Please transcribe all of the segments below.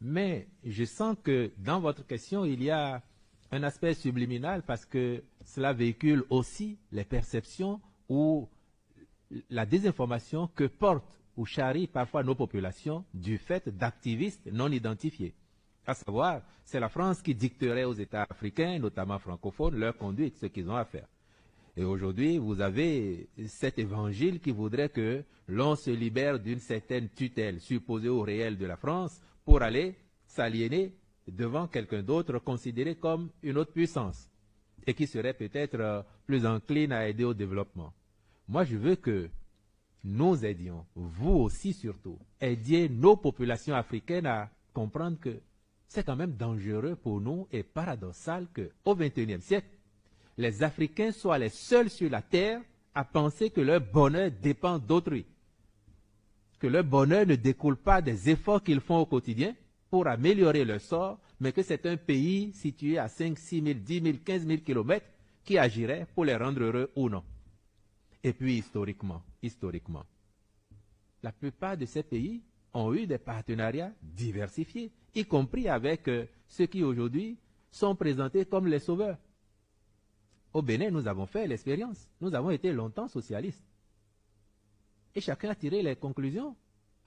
Mais je sens que dans votre question, il y a un aspect subliminal parce que cela véhicule aussi les perceptions ou la désinformation que portent ou charrient parfois nos populations du fait d'activistes non identifiés. À savoir, c'est la France qui dicterait aux États africains, notamment francophones, leur conduite, ce qu'ils ont à faire. Et aujourd'hui, vous avez cet évangile qui voudrait que l'on se libère d'une certaine tutelle supposée au réel de la France pour aller s'aliéner devant quelqu'un d'autre considéré comme une autre puissance et qui serait peut-être plus encline à aider au développement. Moi, je veux que nous aidions, vous aussi surtout, aidiez nos populations africaines à comprendre que c'est quand même dangereux pour nous et paradoxal qu'au XXIe siècle, les Africains soient les seuls sur la terre à penser que leur bonheur dépend d'autrui. Que leur bonheur ne découle pas des efforts qu'ils font au quotidien pour améliorer leur sort, mais que c'est un pays situé à 5, 6 000, 10 000, 15 000 kilomètres qui agirait pour les rendre heureux ou non. Et puis historiquement, la plupart de ces pays ont eu des partenariats diversifiés, y compris avec ceux qui aujourd'hui sont présentés comme les sauveurs. Au Bénin, nous avons fait l'expérience. Nous avons été longtemps socialistes. Et chacun a tiré les conclusions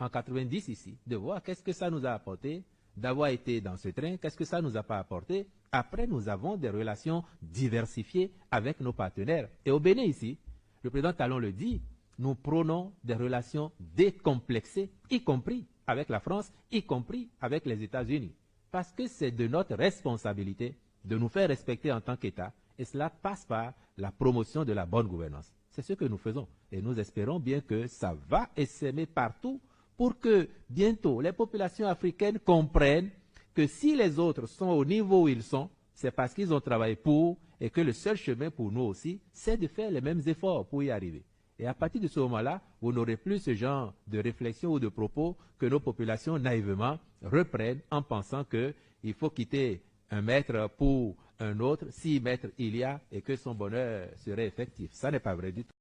en 90 ici, de voir qu'est-ce que ça nous a apporté, d'avoir été dans ce train, qu'est-ce que ça nous a pas apporté. Après, nous avons des relations diversifiées avec nos partenaires. Et au Bénin ici, le président Talon le dit, nous prônons des relations décomplexées, y compris avec la France, y compris avec les États-Unis. Parce que c'est de notre responsabilité de nous faire respecter en tant qu'État. Et cela passe par la promotion de la bonne gouvernance. C'est ce que nous faisons. Et nous espérons bien que ça va essaimer partout pour que bientôt les populations africaines comprennent que si les autres sont au niveau où ils sont, c'est parce qu'ils ont travaillé pour et que le seul chemin pour nous aussi, c'est de faire les mêmes efforts pour y arriver. Et à partir de ce moment-là, vous n'aurez plus ce genre de réflexion ou de propos que nos populations naïvement reprennent en pensant qu'il faut quitter un maître pour un autre, 6 maîtres il y a et que son bonheur serait effectif. Ça n'est pas vrai du tout.